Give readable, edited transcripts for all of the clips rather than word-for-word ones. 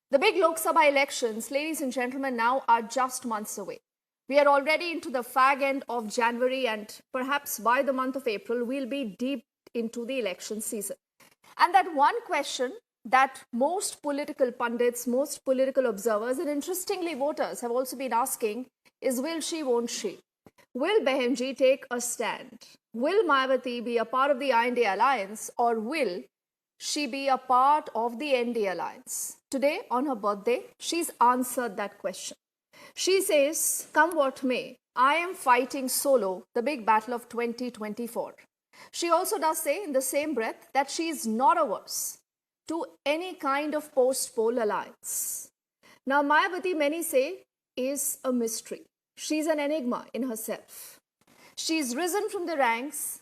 The big Lok Sabha elections, ladies and gentlemen, now are just months away. We are already into the fag end of January, and perhaps by the month of April, we'll be deep into the election season. And that one question that most political pundits, most political observers, and interestingly voters have also been asking is, will she, won't she? Will Behenji take a stand? Will Mayawati be a part of the INDA alliance, or will she be a part of the NDA alliance? Today, on her birthday, she's answered that question. She says, come what may, I am fighting solo the big battle of 2024. She also does say in the same breath that she is not averse to any kind of post-poll alliance. Now, Mayawati, many say, is a mystery. She's an enigma in herself. She's risen from the ranks.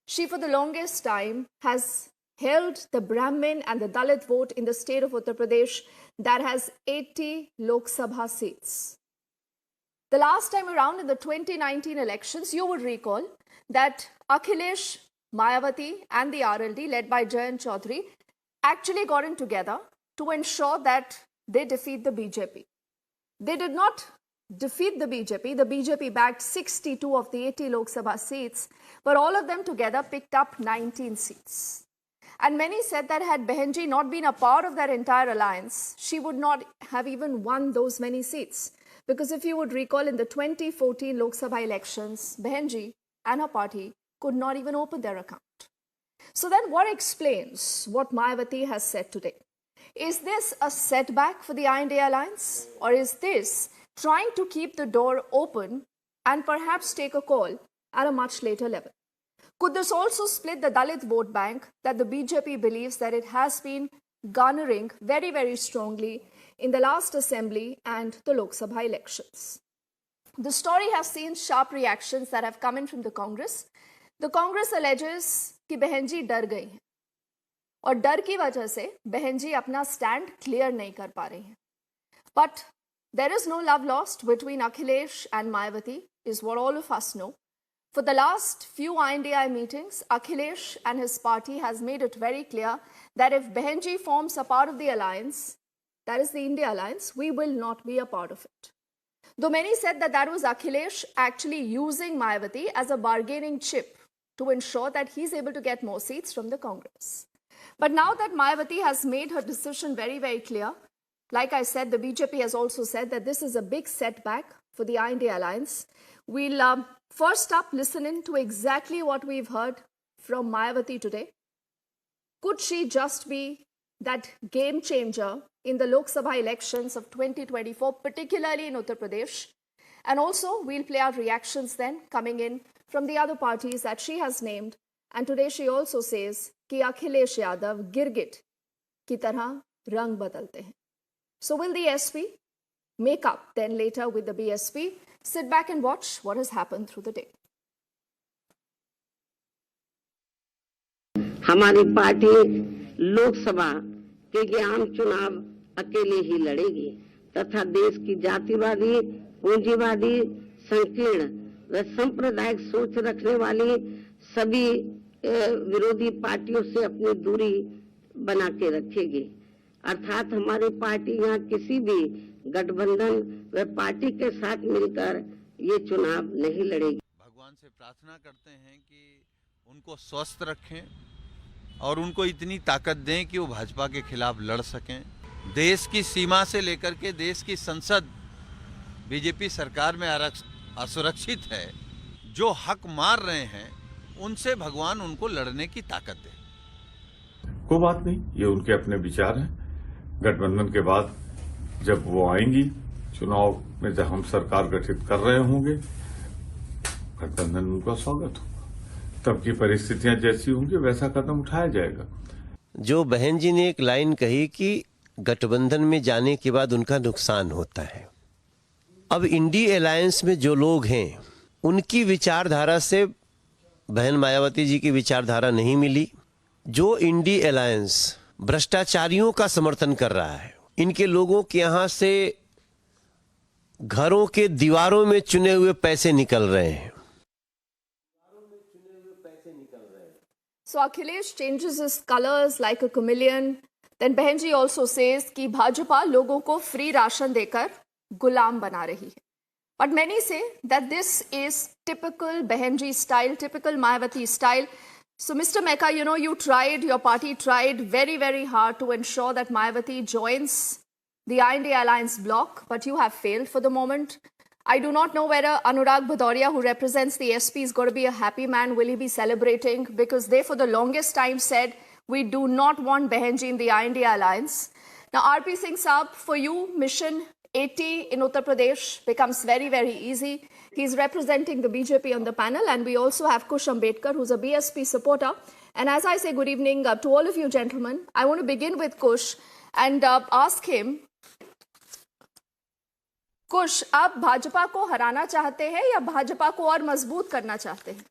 She, for the longest time, has held the Brahmin and the Dalit vote in the state of Uttar Pradesh that has 80 Lok Sabha seats. The last time around in the 2019 elections, you would recall that Akhilesh, Mayawati and the RLD led by Jayant Chaudhary actually got in together to ensure that they defeat the BJP. They did not defeat the BJP. The BJP bagged 62 of the 80 Lok Sabha seats, but all of them together picked up 19 seats. And many said that had Behenji not been a part of that entire alliance, she would not have even won those many seats. Because if you would recall, in the 2014 Lok Sabha elections, Behenji and her party could not even open their account. So then what explains what Mayawati has said today? Is this a setback for the INDA alliance? Or is this trying to keep the door open and perhaps take a call at a much later level? Could this also split the Dalit vote bank that the BJP believes that it has been garnering very, very strongly in the last assembly and the Lok Sabha elections? The story has seen sharp reactions that have come in from the Congress. The Congress alleges कि बहनजी डर गई हैं और डर की वजह से बहनजी अपना स्टैंड क्लियर नहीं कर पा रही हैं. But there is no love lost between Akhilesh and Mayawati, is what all of us know. For the last few INDI meetings, Akhilesh and his party has made it very clear that if Behenji forms a part of the alliance, that is the India alliance, we will not be a part of it. Though many said that that was Akhilesh actually using Mayawati as a bargaining chip to ensure that he's able to get more seats from the Congress. But now that Mayawati has made her decision very, very clear, like I said, the BJP has also said that this is a big setback for the INDA alliance. We'll first up listen in to exactly what we've heard from Mayawati today. Could she just be that game changer in the Lok Sabha elections of 2024, particularly in Uttar Pradesh? And also, we'll play out reactions then coming in from the other parties that she has named. And today she also says कि Akhilesh Yadav गिरगिट की तरह रंग बदलते हैं. So will the SP make up then later with the BSP? Sit back and watch what has happened through the day. हमारी party Lok Sabha के आम चुनाव अकेले ही लड़ेगी तथा देश की जातिवादी, पूंजीवादी, संकीर्ण व सांप्रदायिक सोच रखने वाली सभी विरोधी पार्टियों से अपनी दूरी बना के रखेगी. अर्थात हमारी पार्टी यहाँ किसी भी गठबंधन व पार्टी के साथ मिलकर ये चुनाव नहीं लड़ेगी. भगवान से प्रार्थना करते हैं कि उनको स्वस्थ रखें और उनको इतनी ताकत दें कि वो भाजपा के खिलाफ लड़ सकें. देश की सीमा से लेकर के देश की संसद बीजेपी सरकार में असुरक्षित है. जो हक मार रहे हैं उनसे भगवान उनको लड़ने की ताकत दे. कोई बात नहीं, ये उनके अपने विचार हैं. गठबंधन के बाद जब वो आएंगी चुनाव में, जब हम सरकार गठित कर रहे होंगे, गठबंधन में उनका स्वागत होगा. तब की परिस्थितियां जैसी होंगी वैसा कदम उठाया जाएगा. जो बहन जी ने एक लाइन कही कि गठबंधन में जाने के बाद उनका नुकसान होता है. अब इंडी अलायंस में जो लोग हैं उनकी विचारधारा से बहन मायावती जी की विचारधारा नहीं मिली. जो इंडी अलायंस भ्रष्टाचारियों का समर्थन कर रहा है, इनके लोगों के यहां से घरों के दीवारों में चुने हुए पैसे निकल रहे हैं. So Akhilesh changes his colors like a chameleon. Then Behenji also says कि भाजपा लोगों को फ्री राशन देकर गुलाम बना रही है. But many say that this is typical Behenji style, typical Mayawati style. So, Mr. Mecca, your party tried very, very hard to ensure that Mayawati joins the INDA alliance bloc, but you have failed for the moment. I do not know whether Anurag Bhadoria, who represents the SP, is going to be a happy man. Will he be celebrating? Because they, for the longest time, said, we do not want Behenji in the INDA alliance. Now, RP Singh Saab, for you, mission 80 in Uttar Pradesh becomes very, very easy. He's representing the BJP on the panel, and we also have Kush Ambedkar, who's a BSP supporter. And as I say good evening to all of you gentlemen, I want to begin with Kush and ask him, कुश, आप भाजपा को हराना चाहते हैं या भाजपा को और मजबूत करना चाहते हैं?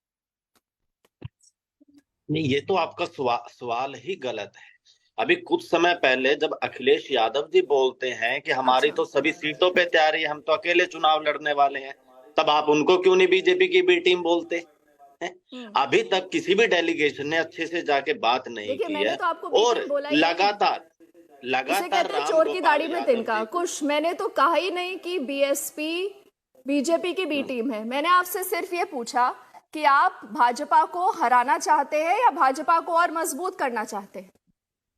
नहीं, ये तो आपका सवाल ही गलत है। अभी कुछ समय पहले जब अखिलेश यादव जी बोलते हैं कि हमारी तो सभी सीटों पे तैयारी है, हम तो अकेले चुनाव लड़ने वाले हैं, तब आप उनको क्यों नहीं बीजेपी की बी टीम बोलते हैं? अभी तक किसी भी डेलीगेशन ने अच्छे से जाके बात नहीं की है और लगातार चोर की दाढ़ी में तिनका। कुछ मैंने तो कहा ही नहीं कि बीएसपी बीजेपी की बी टीम है। मैंने आपसे सिर्फ ये पूछा कि आप भाजपा को हराना चाहते हैं या भाजपा को और मजबूत करना चाहते हैं?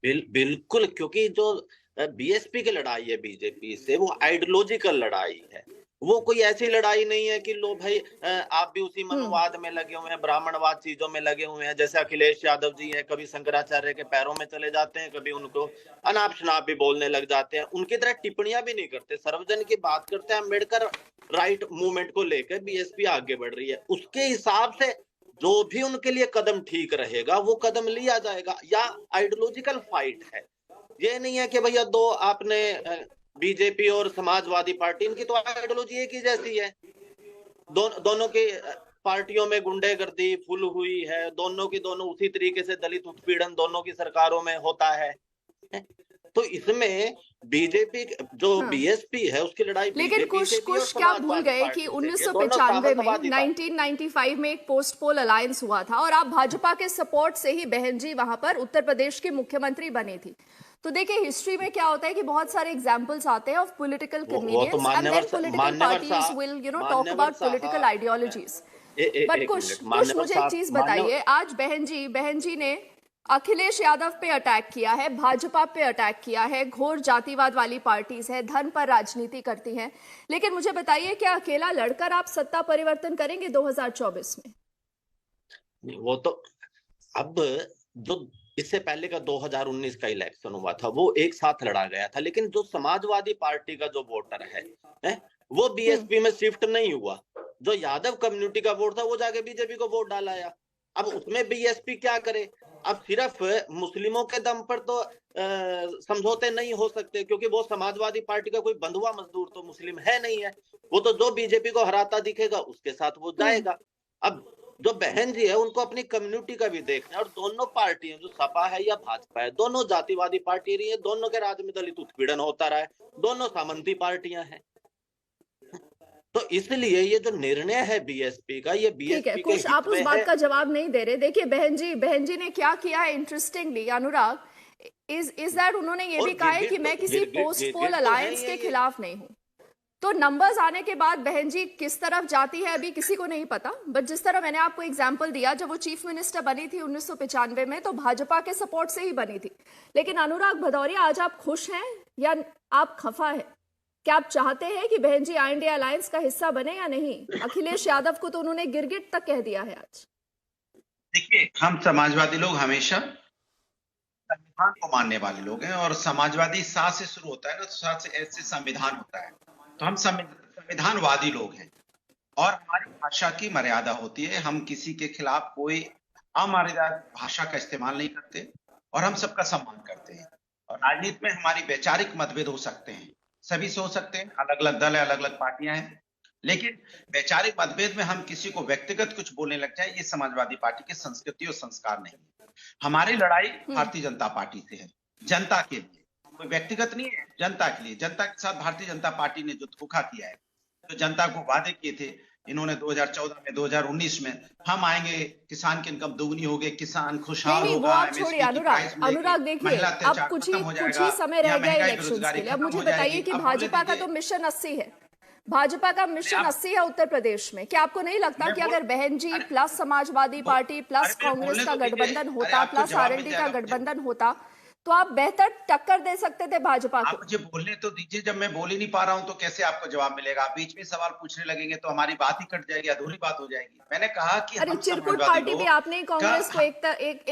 बिल्कुल, क्योंकि जो बीएसपी की लड़ाई है बीजेपी से, वो आइडियोलॉजिकल लड़ाई है। वो कोई ऐसी लड़ाई नहीं है कि लो भाई आप भी उसी मनोवाद में लगे हुए हैं, ब्राह्मणवाद चीजों में लगे हुए हैं। जैसे अखिलेश यादव जी हैं, कभी शंकराचार्य के पैरों में चले जाते हैं, कभी उनको अनाप शनाप भी बोलने लग जाते हैं। उनकी तरह टिप्पणियां भी नहीं करते, सर्वजन की बात करते हैं। अम्बेडकर राइट मूवमेंट को लेकर बीएसपी आगे बढ़ रही है, उसके हिसाब से जो भी उनके लिए कदम ठीक रहेगा वो कदम लिया जाएगा। या आइडियोलॉजिकल फाइट है, ये नहीं है कि भैया दो आपने बीजेपी और समाजवादी पार्टी, इनकी तो आइडियोलॉजी एक ही जैसी है। दोनों की पार्टियों में गुंडेगर्दी फुल हुई है, दोनों की दोनों उसी तरीके से दलित उत्पीड़न दोनों की सरकारों में होता है। तो इसमें बीजेपी जो बीएसपी है उसकी लड़ाई, लेकिन कुछ क्या भूल गए कि 1995 में 1995 में एक पोस्ट पोल अलायंस हुआ था और आप भाजपा के सपोर्ट से ही बहन जी वहां पर उत्तर प्रदेश की मुख्यमंत्री बनी थी। तो देखिए हिस्ट्री में क्या होता है कि बहुत सारे एग्जांपल्स आते हैं of political convenience and then political parties will talk about political ideologies. But कुछ मुझे एक चीज बताइए, आज बहन जी ने अखिलेश यादव पे अटैक किया है, भाजपा पे अटैक किया है, घोर जातिवाद वाली पार्टीज है, धर्म पर राजनीति करती हैं, लेकिन मुझे बताइए क्या अकेला लड़कर आप सत्ता परिवर्तन करेंगे 2024 में? वो तो अब जो इससे पहले का 2019 का इलेक्शन हुआ था वो एक साथ लड़ा गया था, लेकिन जो समाजवादी पार्टी का जो वोटर है वो बीएसपी में शिफ्ट नहीं हुआ। जो यादव कम्युनिटी का वोट था वो जाके बीजेपी को वोट डालाया। अब उसमें बीएसपी क्या करे? अब सिर्फ मुस्लिमों के दम पर तो समझौते नहीं हो सकते, क्योंकि वो समाजवादी पार्टी का कोई बंधुआ मजदूर तो मुस्लिम है नहीं है। वो तो जो बीजेपी को हराता दिखेगा उसके साथ वो जाएगा। अब जो बहन जी है उनको अपनी कम्युनिटी का भी देखना है, और दोनों पार्टियां जो सपा है या भाजपा है, दोनों जातिवादी पार्टी रही है, दोनों के राज्य में दलित उत्पीड़न होता रहा है, दोनों सामंती पार्टियां हैं। तो इसलिए ये जो निर्णय है बीएसपी का, ये बीएसपी कुछ आप उस बात का जवाब नहीं दे रहे। देखिए बहन जी ने क्या किया है इंटरेस्टिंगली अनुराग, इज दैट उन्होंने ये भी कहा है कि मैं किसी पोस्ट पोल अलायंस के खिलाफ नहीं हूं। तो नंबर्स आने के बाद बहन जी किस तरफ जाती है अभी किसी को नहीं पता, बट जिस तरह मैंने आपको एग्जांपल दिया, जब वो चीफ मिनिस्टर बनी थी 1995 में तो भाजपा के सपोर्ट से ही बनी थी। लेकिन अनुराग भदौरिया, आज आप खुश हैं या आप खफा हैं? क्या आप चाहते हैं कि बहन जी INDA अलायंस का हिस्सा बने या नहीं? अखिलेश यादव को तो उन्होंने गिरगिट तक कह दिया है आज। देखिए, हम समाजवादी लोग हमेशा संविधान को मानने वाले लोग हैं, और समाजवादी सा से शुरू होता है ना, तो सा से ऐसे संविधान होता है। तो हम संविधानवादी लोग हैं और हमारी भाषा की मर्यादा होती है। हम किसी के खिलाफ कोई अमर्यादित भाषा का इस्तेमाल नहीं करते और हम सबका सम्मान करते हैं। और राजनीति में हमारी वैचारिक मतभेद हो सकते हैं, सभी से हो सकते हैं, अलग अलग दल है, अलग अलग पार्टियां हैं, लेकिन वैचारिक मतभेद में हम किसी को व्यक्तिगत कुछ बोलने लग जाए, ये समाजवादी पार्टी की संस्कृति और संस्कार नहीं है। हमारी लड़ाई भारतीय जनता पार्टी से है, जनता के लिए, कोई व्यक्तिगत नहीं है, जनता के लिए। जनता के साथ भारतीय जनता पार्टी ने जो धोखा किया है, जो जनता को वादे किए थे इन्होंने 2014 में, 2019 में, हम आएंगे किसान की इनकम दुगनी होगी, किसान खुशहाल नहीं, वो होगा, आप छोड़िए अनुराग देखिए, अब कुछ ही समय रह गया इलेक्शंस के लिए। अब मुझे बताइए कि भाजपा का तो मिशन 80 है, भाजपा का मिशन 80 है उत्तर प्रदेश में। क्या आपको नहीं लगता कि अगर बहन जी plus Samajwadi party plus Congress का गठबंधन होता, प्लस आरएलडी का गठबंधन होता, तो आप बेहतर टक्कर दे सकते थे भाजपा को? आप मुझे बोलने तो दीजिए, जब मैं बोल ही नहीं पा रहा हूं तो कैसे आपको जवाब मिलेगा? आप बीच में सवाल पूछने लगेंगे तो हमारी बात ही कट जाएगी, अधूरी बात हो जाएगी। मैंने कहा कि अरे चिरकुट पार्टी भी आपने कांग्रेस को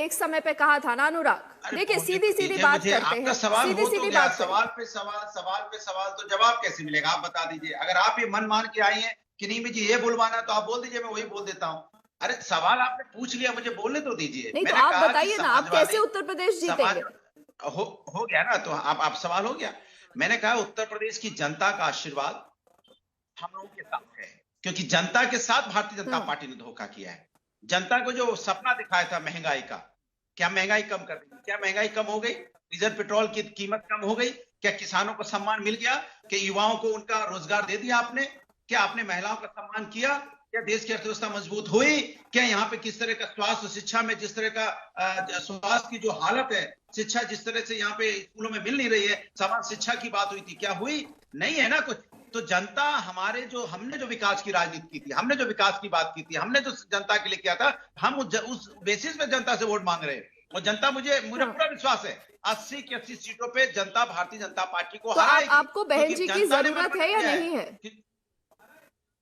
एक समय पे कहा था ना अनुराग। देखिए सीधी बात करते हैं, सीधी बात। सवाल पे सवाल तो जवाब कैसे मिलेगा? आप बता दीजिए। अगर आप ये मन मान के आई हैं कि नहीं मुझे ये बुलवाना, तो आप बोल दीजिए, मैं वही बोल देता हूँ। अरे सवाल आपने पूछ लिया, मुझे बोलने तो दीजिए। नहीं तो आप बताइए ना, आप कैसे उत्तर प्रदेश जीतेंगे? हो गया ना, तो आप सवाल हो गया। मैंने कहा उत्तर प्रदेश की जनता का आशीर्वाद हम लोगों के साथ है, क्योंकि जनता के साथ भारतीय जनता पार्टी ने धोखा किया है। जनता को जो सपना दिखाया था महंगाई का, क्या महंगाई कम कर दी? क्या महंगाई कम हो गई? डीजल पेट्रोल की कीमत कम हो गई? क्या किसानों को सम्मान मिल गया? क्या युवाओं को उनका रोजगार दे दिया आपने? क्या आपने महिलाओं का सम्मान किया? क्या देश की अर्थव्यवस्था मजबूत हुई? क्या यहाँ पे किस तरह का स्वास्थ्य, शिक्षा में जिस तरह का स्वास्थ्य की जो हालत है, शिक्षा जिस तरह से यहाँ पे स्कूलों में मिल नहीं रही है, समान शिक्षा की बात हुई थी, क्या हुई? नहीं है ना कुछ। तो जनता हमने जो विकास की राजनीति की थी, हमने जो विकास की बात की थी, हमने जो जनता के लिए किया था, हम उस बेसिस पे जनता से वोट मांग रहे हैं। और जनता मुझे पूरा विश्वास है 80 की 80 सीटों पे जनता भारतीय जनता पार्टी को हराएगी। आपको बहन जी की जरूरत है या नहीं है,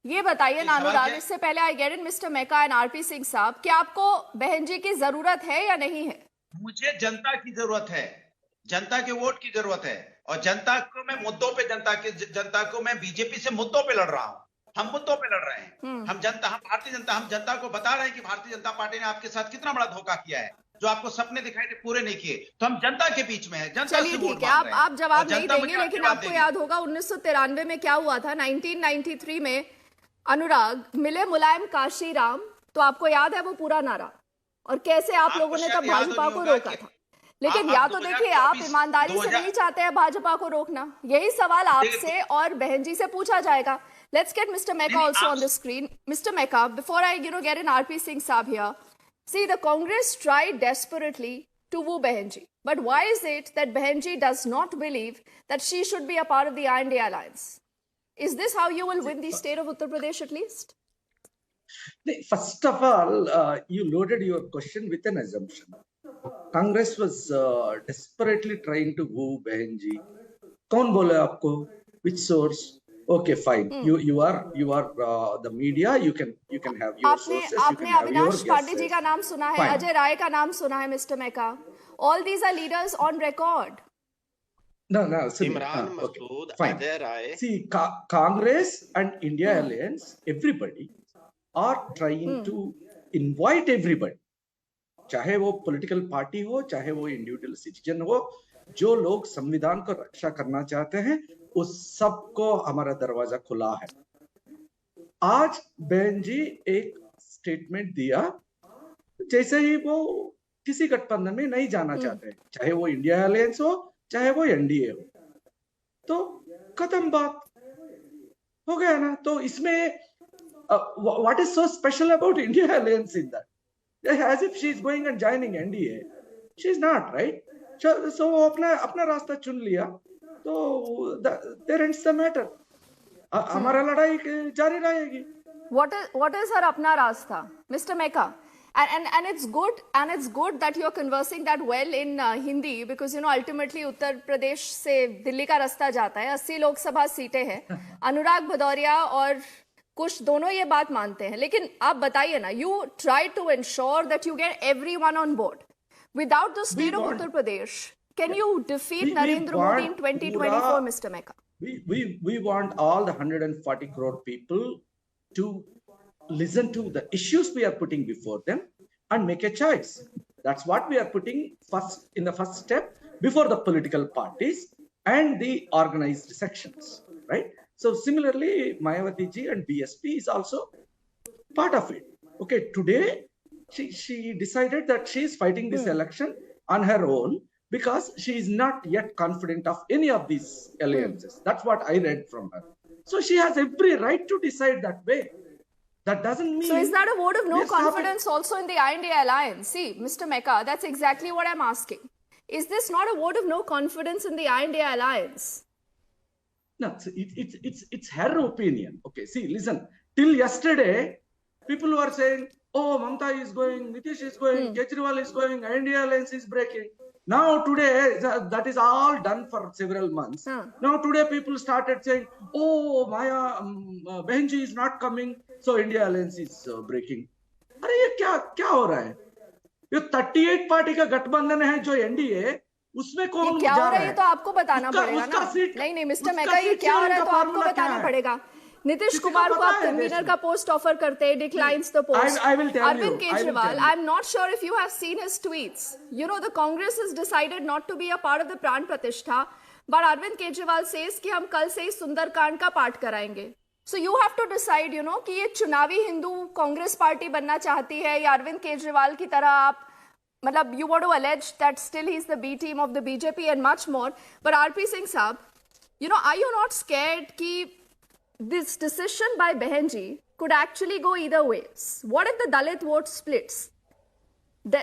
ये बताइए ना अनुराग। इससे पहले I get in mister Meka and RP Singh साहब, क्या आपको बहन जी की जरूरत है या नहीं है? मुझे जनता की जरूरत है, जनता के वोट की जरूरत है। और जनता को मैं मुद्दों पे, जनता को मैं बीजेपी से मुद्दों पे लड़ रहा हूं। हम मुद्दों पे लड़ रहे हैं। हम जनता को बता रहे हैं कि भारतीय जनता पार्टी ने आपके साथ कितना बड़ा धोखा किया है। जो आपको सपने दिखाई थे पूरे नहीं किए, तो हम जनता के बीच में है, जनता से वोट मांग रहे हैं। आप जवाब नहीं देंगे, लेकिन आपको याद होगा 1993 में क्या हुआ था। 1993 में अनुराग मिले मुलायम काशीराम, तो आपको याद है वो पूरा नारा, और कैसे आप लोगों ने तब भाजपा को रोका था। लेकिन या तो देखिए, आप ईमानदारी से नहीं चाहते हैं भाजपा को रोकना। यही सवाल आपसे और बहन जी से पूछा जाएगा। Let's get mister Meka also on the screen. Mr. Meka, before I get an RP Singh Saab here, see, the Congress tried desperately to woo Behenji, but why is it that Behenji does not believe that she should be a part of the INDA alliance? Is this how you will win the state of Uttar Pradesh at least? First of all, you loaded your question with an assumption. Congress was desperately trying to woo Behenji. कौन बोले आपको? Which source? Okay, fine. You are the media. You can have your sources. आपने अविनाश पांडे जी का नाम सुना है, अजय राय का नाम सुना है, mister Meka. All these are leaders on record. No. Imran Masood, Ajay Rai. See, Congress and India Alliance, everybody are trying to invite everybody. चाहे वो पॉलिटिकल पार्टी हो, चाहे वो इंडिविजुअल सिटीजन हो, जो लोग संविधान को रक्षा करना चाहते हैं, उस सबको हमारा दरवाजा खुला है। आज बहन जी एक स्टेटमेंट दिया, जैसे ही वो किसी गठबंधन में नहीं जाना चाहते, चाहे वो इंडिया अलायंस हो, चाहे वो एनडीए हो, तो खत्म बात हो गया ना। तो इसमें what is so special about India alliance in that? As if she is going and joining NDA, she is not, right? So वो अपना रास्ता चुन लिया, तो there ends the matter. हमारा लड़ाई जारी रहेगी। What is her अपना रास्ता, Mr. Meka? And it's good that you're conversing that well in Hindi, because ultimately Uttar Pradesh से दिल्ली का रास्ता जाता है। 80 लोकसभा सीटें हैं। अनुराग भदौरिया और कुछ दोनों ये बात मानते हैं, लेकिन आप बताइए ना, you try to ensure that you get everyone on board without the state of Uttar Pradesh. Can you defeat Narendra Modi in 2024, mister Meka? We want all the 140 crore people to listen to the issues we are putting before them and make a choice. That's what we are putting in the first step before the political parties and the organized sections, right? So similarly, Mayawati ji and BSP is also part of it. Okay, today she decided that she is fighting this election on her own because she is not yet confident of any of these alliances. That's what I read from her. So she has every right to decide that way. That doesn't mean. So is that a vote of no we're stopping- confidence also in the India alliance? See, Mr. Mecca, that's exactly what I'm asking. Is this not a vote of no confidence in the India alliance? No, it's her opinion. Okay, see, listen. Till yesterday, people were saying, "Oh, Mamata is going, Nitish is going, Kejriwal is going, India alliance is breaking." Now today, that is all done for several months. Now today, people started saying, "Oh, Maya Behenji is not coming, so India alliance is breaking." अरे ये क्या हो रहा है? ये 38 party का गठबंधन है जो एनडीए, उसमें कौन ये क्या जा हो रहा रहा है ये तो आपको बताना पड़ेगा ना। नहीं मिस्टर मेका, ये क्या हो रहा है तो आपको बताना पड़ेगा। नीतीश कुमार को आप कन्वीनर का पोस्ट ऑफर करते हैं, declines the post. I will tell you. Arvind Kejriwal, I'm not sure if you have seen his tweets. You know, the Congress has decided not to be a part of the Pran Pratishtha, but Arvind Kejriwal says कि हम कल से ही सुंदरकांड का पाठ कराएंगे। So you have to decide, you know, कि ये चुनावी हिंदू कांग्रेस पार्टी बनना चाहती है या अरविंद केजरीवाल की तरह आप, मतलब you want to allege that still he's the B team of the BJP and much more. But RP Singh Saab, you know, are you not scared कि this decision by Behenji could actually go either ways? What if the Dalit vote splits?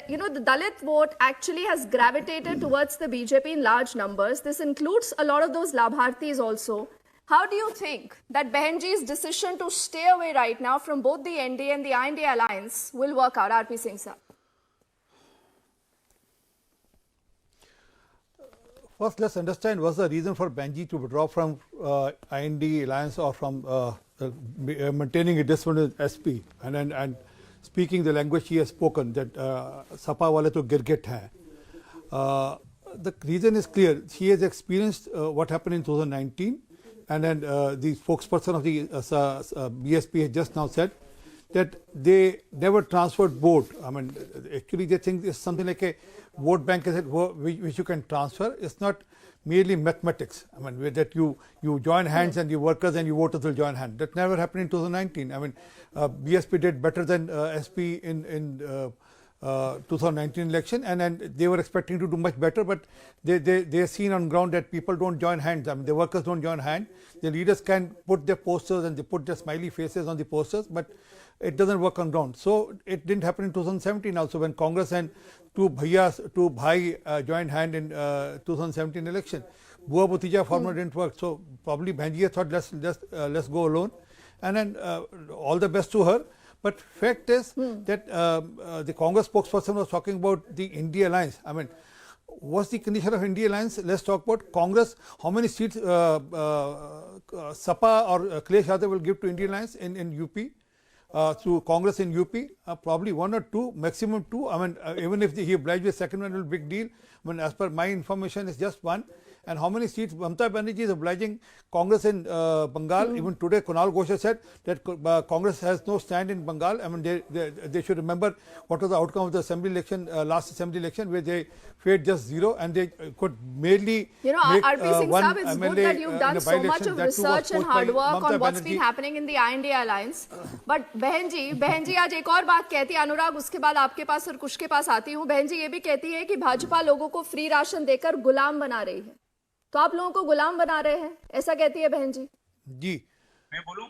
You know, the Dalit vote actually has gravitated towards the BJP in large numbers. This includes a lot of those Labhartis also. How do you think that Behenji's decision to stay away right now from both the NDA and the INDA alliance will work out, RP Singh Saab? First, let's understand what's the reason for Behenji to withdraw from IND alliance or from maintaining a dispute with SP and speaking the language he has spoken, that Sapa wale to girgit hai. The reason is clear. He has experienced what happened in 2019, and then the spokesperson of the BSP has just now said that they never transferred vote. I mean, actually they think it's something like a vote bank which you can transfer. It's not merely mathematics. I mean, that you join hands and your workers and your voters will join hands. That never happened in 2019. I mean, BSP did better than SP in 2019 election, and then they were expecting to do much better, but they are seen on ground that people don't join hands. I mean, the workers don't join hands. The leaders can put their posters and they put their smiley faces on the posters, but it doesn't work on ground. So it didn't happen in 2017 also, when Congress and two bhai joined hand in 2017 election. Bua Bhutija formula didn't work, so probably Behenji thought let's go alone, and then all the best to her. But fact is that the Congress spokesperson was talking about the India alliance. I mean, what's the condition of India alliance? Let's talk about Congress. How many seats Sapa or Akhilesh Yadav will give to India alliance in UP? Through Congress in UP, probably 1 or 2, maximum 2. I mean, even if he obliged with second one, will big deal. I mean, as per my information, it's just 1. And how many seats Mamata Banerjee is obliging Congress in Bengal? Even today, Kunal Ghosh said that Congress has no stand in Bengal. I mean, they should remember what was the outcome of the assembly election, last assembly election, where they fared just 0, and they could merely make RP Singh Saab, it's good that you've done so much of research and hard work on what's been happening in the INDA alliance. But बहन जी आज एक और बात कहती है, अनुराग उसके बाद आपके पास और कुछ के पास आती हूँ। बहन जी ये भी कहती है कि भाजपा लोगों को फ्री राशन देकर गुलाम बना रही है, तो आप लोगों को गुलाम बना रहे हैं, ऐसा कहती है बहन जी। जी मैं बोलूं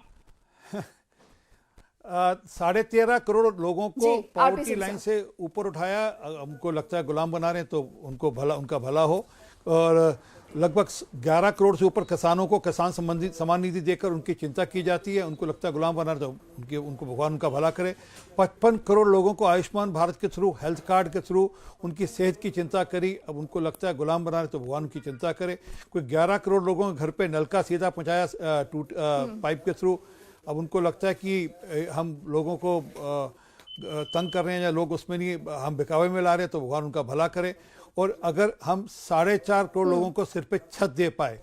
13.5 करोड़ लोगों को पॉवर्टी लाइन से ऊपर उठाया, हमको लगता है गुलाम बना रहे हैं, तो उनका भला हो। और लगभग 11 करोड़ से ऊपर किसानों को किसान संबंधी सम्मान निधि देकर उनकी चिंता की जाती है, उनको लगता है गुलाम बना रहे, तो उनको भगवान उनका भला करे। 55 करोड़ लोगों को आयुष्मान भारत के थ्रू, हेल्थ कार्ड के थ्रू उनकी सेहत की चिंता करी, अब उनको लगता है गुलाम बना रहे, तो भगवान उनकी चिंता करे। कोई 11 करोड़ लोगों के घर पे नल का सीधा पहुंचाया पाइप के थ्रू, अब उनको लगता है कि हम लोगों को तंग कर रहे हैं या लोग उसमें नहीं, हम बहकावे में ला रहे हैं, तो भगवान उनका भला करे। और अगर हम 4.5 करोड़ लोगों को सिर पे छत दे पाए,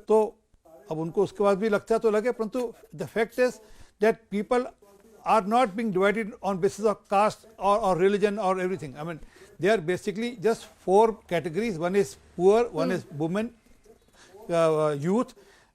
तो अब उनको उसके बाद भी लगता है तो लगे, परंतु the fact is that people are not being divided on basis of caste और रिलीजन और everything. I mean they are basically just 4 categories, one is poor, one is women, youth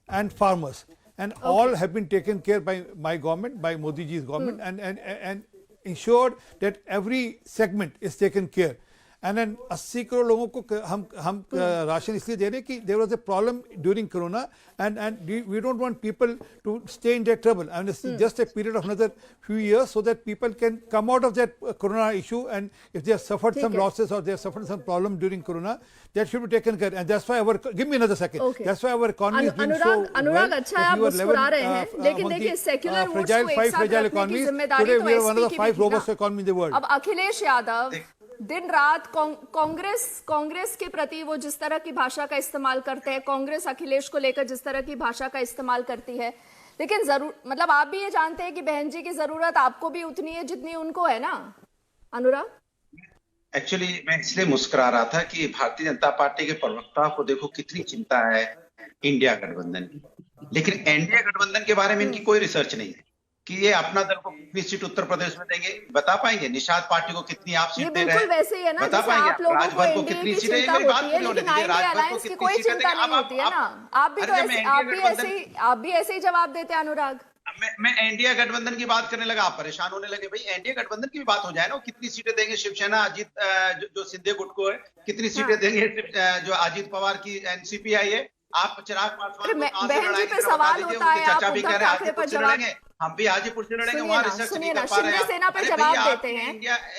and farmers, and all have been taken care by my government, by Modi ji's government, and ensured that every segment is taken care. And then 80 crore लोगों को हम ration इसलिए दे रहे हैं कि there was a problem during Corona, and we don't want people to stay in that trouble. And it's just a period of another few years so that people can come out of that Corona issue, and if they have suffered some losses or they have suffered some problem during Corona, that should be taken care. And that's why give me another second. Okay. That's why our economy is doing so Anurag well. अच्छा है, आप मुस्कुरा रहे हैं, लेकिन देखिए secular votes को एक साथ रखने की जिम्मेदारी Today तो we have one of SP the की 5 भी थी robust ना। economy in the world. अब अखिलेश यादव दिन रात कांग्रेस के प्रति वो जिस तरह की भाषा का इस्तेमाल करते हैं, कांग्रेस अखिलेश को लेकर जिस तरह की भाषा का इस्तेमाल करती है, लेकिन जरूर मतलब आप भी ये जानते हैं कि बहन जी की जरूरत आपको भी उतनी है जितनी उनको है ना अनुराग। एक्चुअली मैं इसलिए मुस्कुरा रहा था कि भारतीय जनता पार्टी के प्रवक्ता को देखो कितनी चिंता है इंडिया गठबंधन की, लेकिन एनडीए गठबंधन के बारे में इनकी कोई रिसर्च नहीं है कि ये अपना दल को कितनी सीट उत्तर प्रदेश में देंगे, बता पाएंगे निषाद पार्टी को कितनी आप सीट दे रहे हैं, वैसे ही है ना, बता पाएंगे आप लोगों को राजभर को एनडीए कितनी की सीटें, चिंता मेरी बात होती है, पूरी होने लेकिन दीजिए, इंडिया राजभर को अलायंस की कितनी कोई सीटें चिंता देंगे। नहीं होती है ना। आप भी ऐसे ही जवाब देते हैं अनुराग। मैं एनडीए गठबंधन की बात करने लगा, आप परेशान होने लगे। भाई एनडीए गठबंधन की भी बात हो जाए ना, कितनी सीटें देंगे शिवसेना अजीत जो सिंधे गुट को है, कितनी सीटें देंगे जो अजीत पवार की एनसीपी आई है। आप चिराग पासवान बहन जी पे सवाल होता है, आप उद्धव ठाकरे पर जवाब, हम भी हाजीपुर से लड़ेंगे, वहां रिसर्च नहीं कर पा रहे हैं। शिंदे सेना पे जवाब देते हैं,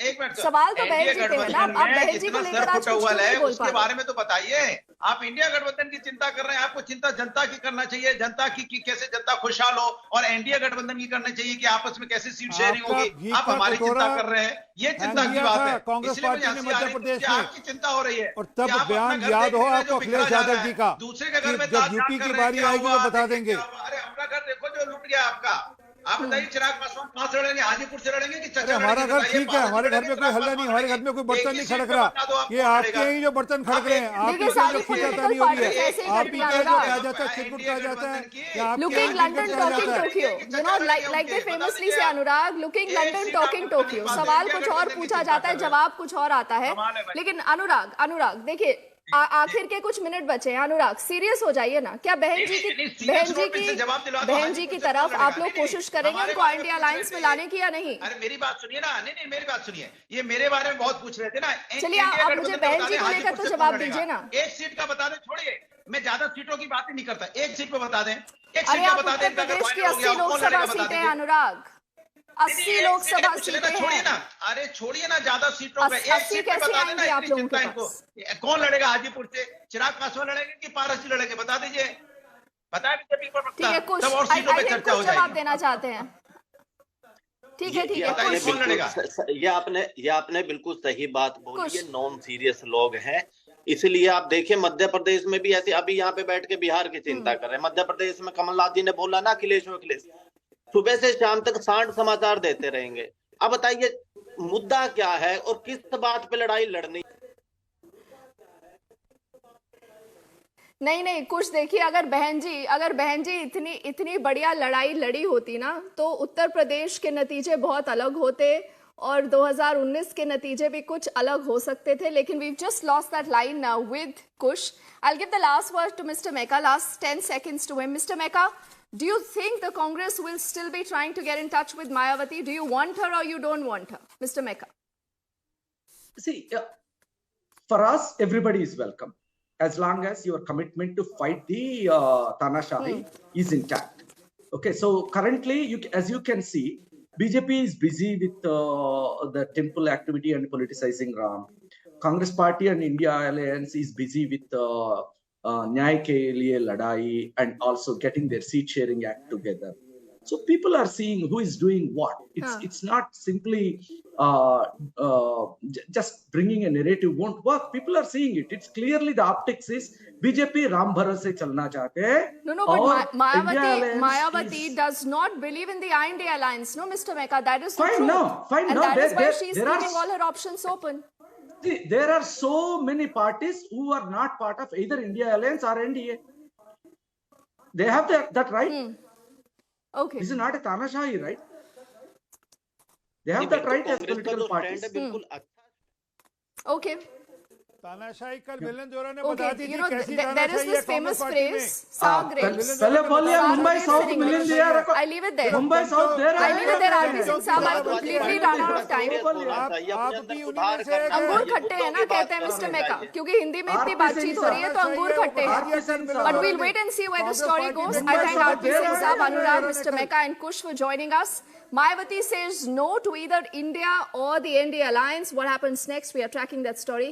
एक मिनट, सवाल तो बहन जी पे है ना, आप बहन जी को लेकर आज कुछ नहीं बोल पा उसके रहे। बारे में तो बताइए। आप इंडिया गठबंधन की चिंता कर रहे हैं, आपको चिंता जनता की करना चाहिए, जनता की कैसे जनता खुशहाल हो, और एनडीए गठबंधन की करना चाहिए कि आपस में कैसे सीट शेयरिंग होगी। आप हमारी चिंता कर रहे हैं, ये चिंता की बात है। कांग्रेस पार्टी ने मध्य प्रदेश में आपकी चिंता हो रही है, और तब बयान याद हो आपको अखिलेश यादव जी का, दूसरे के घर में जब यूपी की बारी आएगी वो बता देंगे। अरे अपना घर देखो जो लूट गया आपका। आप बताइए चिराग पासवान कहां से लड़ेंगे, हाजीपुर से लड़ेंगे कि चचा? हमारा घर ठीक है, हमारे घर में कोई हल्ला नहीं, हमारे घर में कोई बर्तन नहीं खड़क रहा, ये आपके ही जो बर्तन खड़क रहे हैं, आपकी जो खींचातानी हो रही है, आप ही का जो कहा जाता है चिरकुट कहा जाता है, looking London talking Tokyo, you know like they famously से अनुराग, लुकिंग लंडन टॉकिंग टोक्यो। सवाल कुछ और पूछा जाता है, जवाब कुछ और आता है। लेकिन अनुराग देखिए आखिर के कुछ मिनट बचे हैं, अनुराग सीरियस हो जाइए ना। क्या बहन जी की तरफ आप लोग कोशिश करेंगे उनको इंडिया अलायंस में लाने की या नहीं? अरे मेरी बात सुनिए ना, नहीं मेरी बात सुनिए, ये मेरे बारे में बहुत पूछ रहे थे ना। चलिए आप मुझे बहन जी को लेकर तो जवाब दीजिए ना। एक सीट का बता दें, छोड़िए मैं ज्यादा सीटों की बात ही नहीं करता, एक सीट पे बता दें, एक अरे सीट का आप बता दें। उत्तर प्रदेश की 80 लोकसभा सीटें हैं अनुराग, 80 लोकसभा सीटें छोड़िए हैं। ना, अरे छोड़िए ना ज्यादा सीटों पे, एक 80 सीट पे कैसे बता आएंगी देना। आप लोगों के इनको पास? कौन लड़ेगा हाजीपुर से? चिराग पासवान लड़ेंगे कि पारस जी लड़ेंगे? बता दीजिए, बता दीजिए। ठीक है, कुछ तब और सीटों पे चर्चा हो जवाब जाएगी। देना चाहते हैं। ठीक है कौन लड़ेगा? ये आपने बिल्कुल सही बात बोली है, नॉन सीरियस लोग हैं। इसलिए आप देखिए मध्य प्रदेश में भी ऐसे, अभी यहाँ पे बैठ के बिहार की चिंता कर रहे हैं। मध्य प्रदेश में कमलनाथ जी ने बोला ना अखिलेश सुबह से शाम तक 60 समाचार देते रहेंगे। अब बताइए मुद्दा क्या है और किस बात पे लड़ाई लड़नी? नहीं कुछ देखिए, अगर बहन जी इतनी बढ़िया लड़ाई लड़ी होती ना, तो उत्तर प्रदेश के नतीजे बहुत अलग होते और 2019 के नतीजे भी कुछ अलग हो सकते थे। लेकिन we've just lost that line with Kush. I'll give the last word to Mr. Mecca, last 10 seconds to him. Mr. Mecca, do you think the Congress will still be trying to get in touch with Mayawati? Do you want her or you don't want her? Mr. Mecca. See, for us, everybody is welcome, as long as your commitment to fight the Tanashahi is intact. Okay, so currently, as you can see, BJP is busy with the temple activity and politicizing Ram. Congress Party and India Alliance is busy with Nyay Ke Liye Ladai and also getting their seat sharing act together. So people are seeing who is doing what. It's not simply just bringing a narrative won't work. People are seeing it. It's clearly the optics is BJP Ram Bharose chalna chahte hain. No, but Mayawati does not believe in the IND alliance. No, Mr. Mecca, that is the truth. Fine. And that is why she's leaving all her options open. See, there are so many parties who are not part of either India Alliance or NDA. They have that right. Okay. This is not a Tanashahi, right? They have that right as political parties. Okay. तानाशाही कल मिलन जोरा ने Okay, बता दी you थी know, कैसी there is तानाशाही है this famous Congress party में। phrase, sour grapes. पहले बोलिए Mumbai south Sitting million with दिया it. रखो I leave it there. Mumbai south दे रहा I leave it there, RP Singh साहब. I've completely run out of time. आप भी उन्हीं में से एक अंगूर हैं। खट्टे हैं ना, कहते हैं मिस्टर मेका, क्योंकि हिंदी में इतनी बातचीत हो रही है तो अंगूर खट्टे हैं. But we'll wait and see where the story goes. I thank RP Singh साहब, Anurag, Mr. Meka and Kush for joining us. Mayawati says no to either India or the NDA alliance. What happens next? We are tracking that story.